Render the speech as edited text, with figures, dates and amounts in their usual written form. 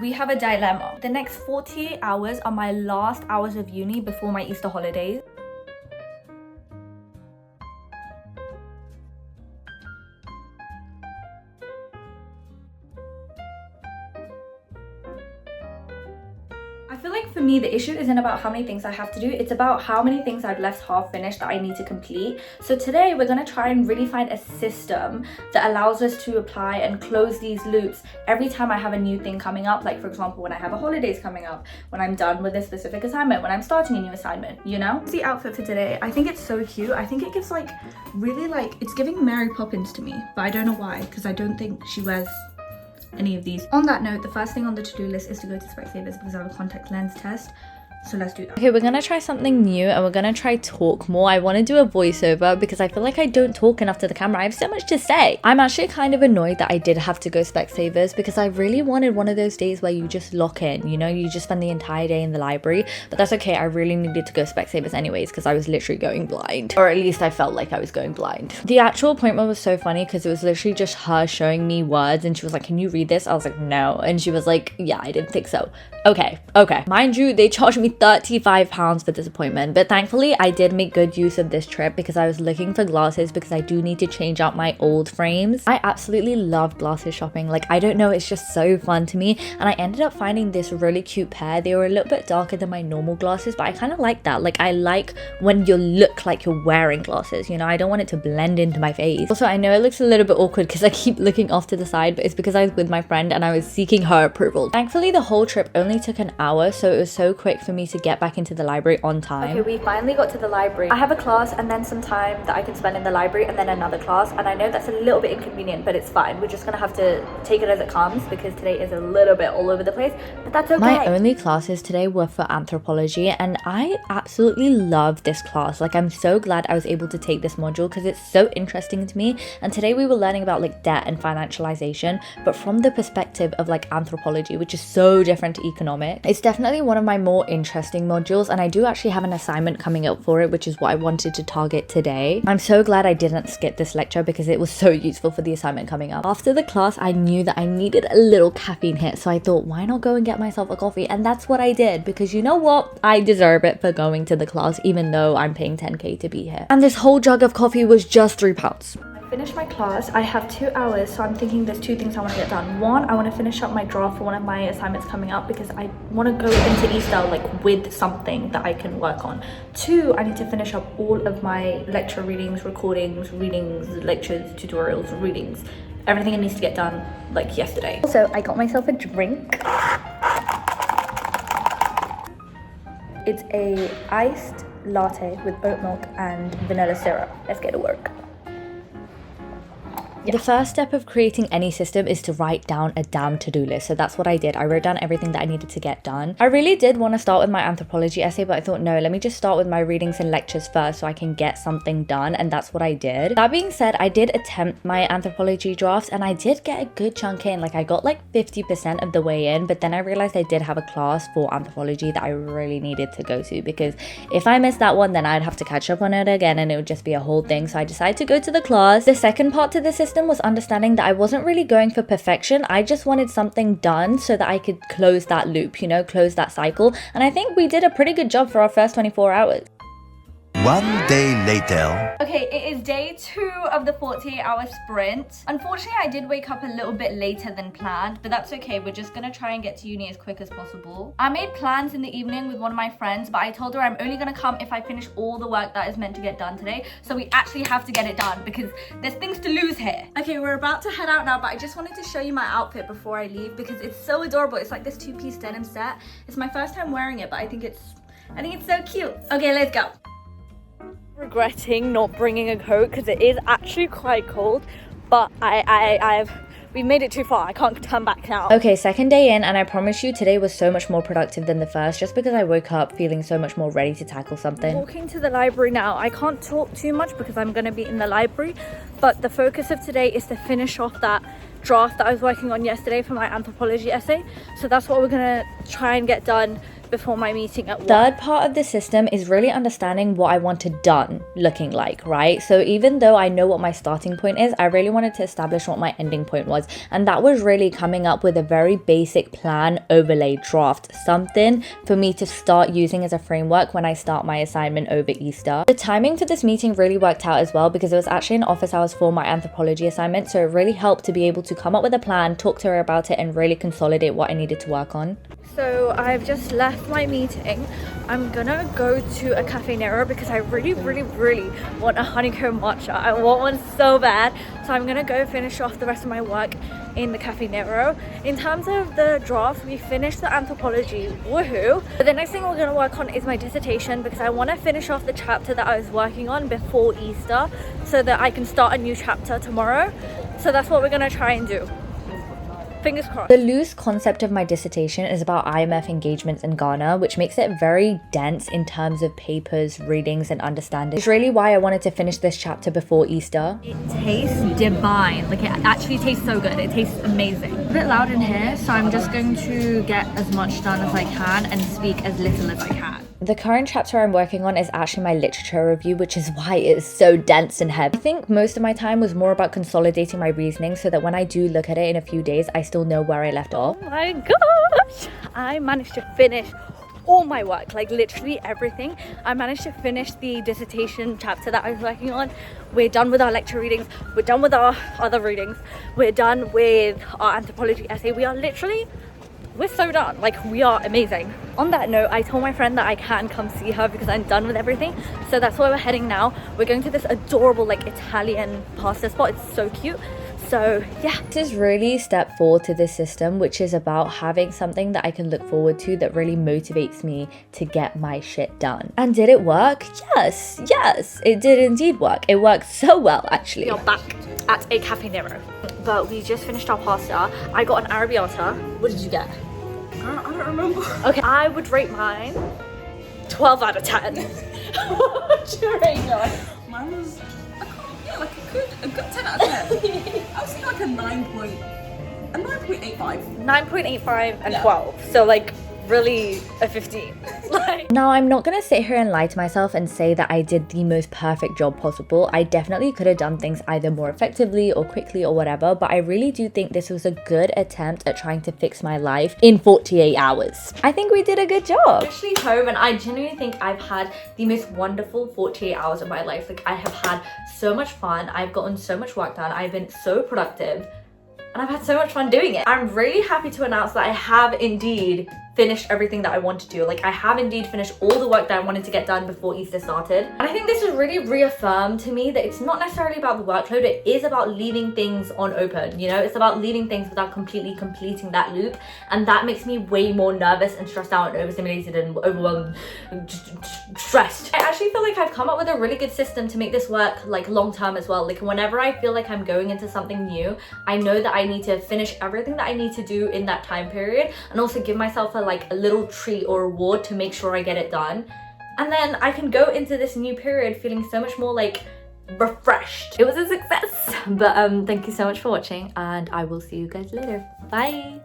We have a dilemma. The next 48 hours are my last hours of uni before my Easter holidays. I feel like for me, the issue isn't about how many things I have to do. It's about how many things I've left half finished that I need to complete. So today we're going to try and really find a system that allows us to apply and close these loops every time I have a new thing coming up. Like for example, when I have a holidays coming up, when I'm done with a specific assignment, when I'm starting a new assignment, you know? The outfit for today, I think it's so cute. I think it gives like really like, it's giving Mary Poppins to me, but I don't know why, because I don't think she wears any of these. On that note, the first thing on the to-do list is to go to Specsavers because I have a contact lens test. So let's do that. Okay, we're gonna try something new and we're gonna try talk more. I want to do a voiceover because I feel like I don't talk enough to the camera. I have so much to say. I'm actually kind of annoyed that I did have to go Specsavers because I really wanted one of those days where you just lock in, you know, you just spend the entire day in the library. But that's okay, I really needed to go Specsavers anyways because I was literally going blind. Or at least I felt like I was going blind. The actual appointment was so funny because it was literally just her showing me words and she was like, can you read this? I was like, no. And she was like, yeah, I didn't think so. Okay. Mind you, they charged me £35 for this appointment, but thankfully I did make good use of this trip because I was looking for glasses because I do need to change out my old frames. I absolutely love glasses shopping. Like, I don't know, it's just so fun to me, and I ended up finding this really cute pair. They were a little bit darker than my normal glasses, but I kind of like that. Like, I like when you look like you're wearing glasses, you know, I don't want it to blend into my face. Also, I know it looks a little bit awkward because I keep looking off to the side, but it's because I was with my friend and I was seeking her approval. Thankfully, the whole trip only took an hour, so it was so quick for me to get back into the library on time. Okay, we finally got to the library. I have a class and then some time that I can spend in the library and then another class, and I know that's a little bit inconvenient, but it's fine. We're just gonna have to take it as it comes because today is a little bit all over the place, but that's okay. My only classes today were for anthropology and I absolutely love this class. Like, I'm so glad I was able to take this module because it's so interesting to me, and today we were learning about like debt and financialization, but from the perspective of like anthropology, which is so different to economics. It's definitely one of my more interesting modules, and I do actually have an assignment coming up for it, which is what I wanted to target today. I'm so glad I didn't skip this lecture because it was so useful for the assignment coming up. After the class, I knew that I needed a little caffeine hit, so I thought, why not go and get myself a coffee? And that's what I did, because you know what? I deserve it for going to the class, even though I'm paying 10k to be here. And this whole jug of coffee was just £3. Finished my class. I have 2 hours, so I'm thinking there's 2 things I want to get done. One, I want to finish up my draft for one of my assignments coming up because I want to go into Easter like with something that I can work on. 2, I need to finish up all of my lecture readings, recordings, lectures, tutorials, readings. Everything that needs to get done like yesterday. Also, I got myself a drink. It's a iced latte with oat milk and vanilla syrup. Let's get to work. The first step of creating any system is to write down a damn to-do list. So that's what I did. I wrote down everything that I needed to get done. I really did want to start with my anthropology essay, but I thought, no, let me just start with my readings and lectures first so I can get something done, and that's what I did. That being said, I did attempt my anthropology drafts and I did get a good chunk in. Like, I got like 50% of the way in, but then I realized I did have a class for anthropology that I really needed to go to, because if I missed that one, then I'd have to catch up on it again and it would just be a whole thing. So I decided to go to the class. The second part to the system was understanding that I wasn't really going for perfection. I just wanted something done so that I could close that loop, you know, close that cycle. And I think we did a pretty good job for our first 24 hours. One day later. Okay, it is day 2 of the 48-hour sprint. Unfortunately, I did wake up a little bit later than planned, but that's okay. We're just gonna try and get to uni as quick as possible. I made plans in the evening with one of my friends, but I told her I'm only gonna come if I finish all the work that is meant to get done today. So we actually have to get it done because there's things to lose here. Okay, we're about to head out now, but I just wanted to show you my outfit before I leave because it's so adorable. It's like this 2-piece denim set. It's my first time wearing it, but I think it's so cute. Okay, let's go. Regretting not bringing a coat because it is actually quite cold, but we've made it too far. I can't turn back now. Okay, second day in, and I promise you today was so much more productive than the first, just because I woke up feeling so much more ready to tackle something. Walking to the library now. I can't talk too much because I'm going to be in the library, but the focus of today is to finish off that draft that I was working on yesterday for my anthropology essay. So that's what we're gonna try and get done before my meeting at 1. Third part of the system is really understanding what I want it done looking like, right? So even though I know what my starting point is, I really wanted to establish what my ending point was. And that was really coming up with a very basic plan overlay draft, something for me to start using as a framework when I start my assignment over Easter. The timing for this meeting really worked out as well because it was actually in office hours for my anthropology assignment. So it really helped to be able to come up with a plan, talk to her about it, and really consolidate what I needed to work on. So I've just left my meeting. I'm gonna go to a Cafe Nero because I really want a honeycomb matcha. I want one so bad. So I'm gonna go finish off the rest of my work in the Cafe Nero. In terms of the draft, we finished the anthropology, woohoo. But the next thing we're gonna work on is my dissertation because I wanna finish off the chapter that I was working on before Easter so that I can start a new chapter tomorrow. So that's what we're gonna try and do. Fingers crossed. The loose concept of my dissertation is about IMF engagements in Ghana, which makes it very dense in terms of papers, readings, and understanding. It's really why I wanted to finish this chapter before Easter. It tastes divine. Like, it actually tastes so good. It tastes amazing. It's a bit loud in here, so I'm just going to get as much done as I can and speak as little as I can. The current chapter I'm working on is actually my literature review, which is why it is so dense and heavy. I think most of my time was more about consolidating my reasoning so that when I do look at it in a few days, I still know where I left off. Oh my gosh! I managed to finish all my work, like literally everything. I managed to finish the dissertation chapter that I was working on. We're done with our lecture readings. We're done with our other readings. We're done with our anthropology essay. We're so done. Like, we are amazing. On that note, I told my friend that I can come see her because I'm done with everything. So that's where we're heading now. We're going to this adorable like Italian pasta spot. It's so cute. So yeah. This is really step 4 to this system, which is about having something that I can look forward to that really motivates me to get my shit done. And did it work? Yes, it did indeed work. It worked so well, actually. We are back at a Cafe Nero. But we just finished our pasta. I got an arrabbiata. What did you get? I don't remember. Okay, I would rate mine 12 out of 10. What would you rate yours? Mine was, like a good 10 out of 10. I was thinking like a 9.85. 9.85 and 12. So like really a 15. Like, now, I'm not gonna sit here and lie to myself and say that I did the most perfect job possible. I definitely could have done things either more effectively or quickly or whatever, but I really do think this was a good attempt at trying to fix my life in 48 hours. I think we did a good job. especially home, and I genuinely think I've had the most wonderful 48 hours of my life. Like, I have had so much fun. I've gotten so much work done. I've been so productive. And I've had so much fun doing it. I'm really happy to announce that I have indeed finished everything that I want to do. Like, I have indeed finished all the work that I wanted to get done before Easter started. And I think this has really reaffirmed to me that it's not necessarily about the workload, it is about leaving things on open, you know? It's about leaving things without completely completing that loop. And that makes me way more nervous and stressed out and overstimulated and overwhelmed, stressed. I actually feel like I've come up with a really good system to make this work like long term as well. Like, whenever I feel like I'm going into something new, I know that I need to finish everything that I need to do in that time period and also give myself a little treat or reward to make sure I get it done. And then I can go into this new period feeling so much more like refreshed. It was a success. But thank you so much for watching and I will see you guys later. Bye.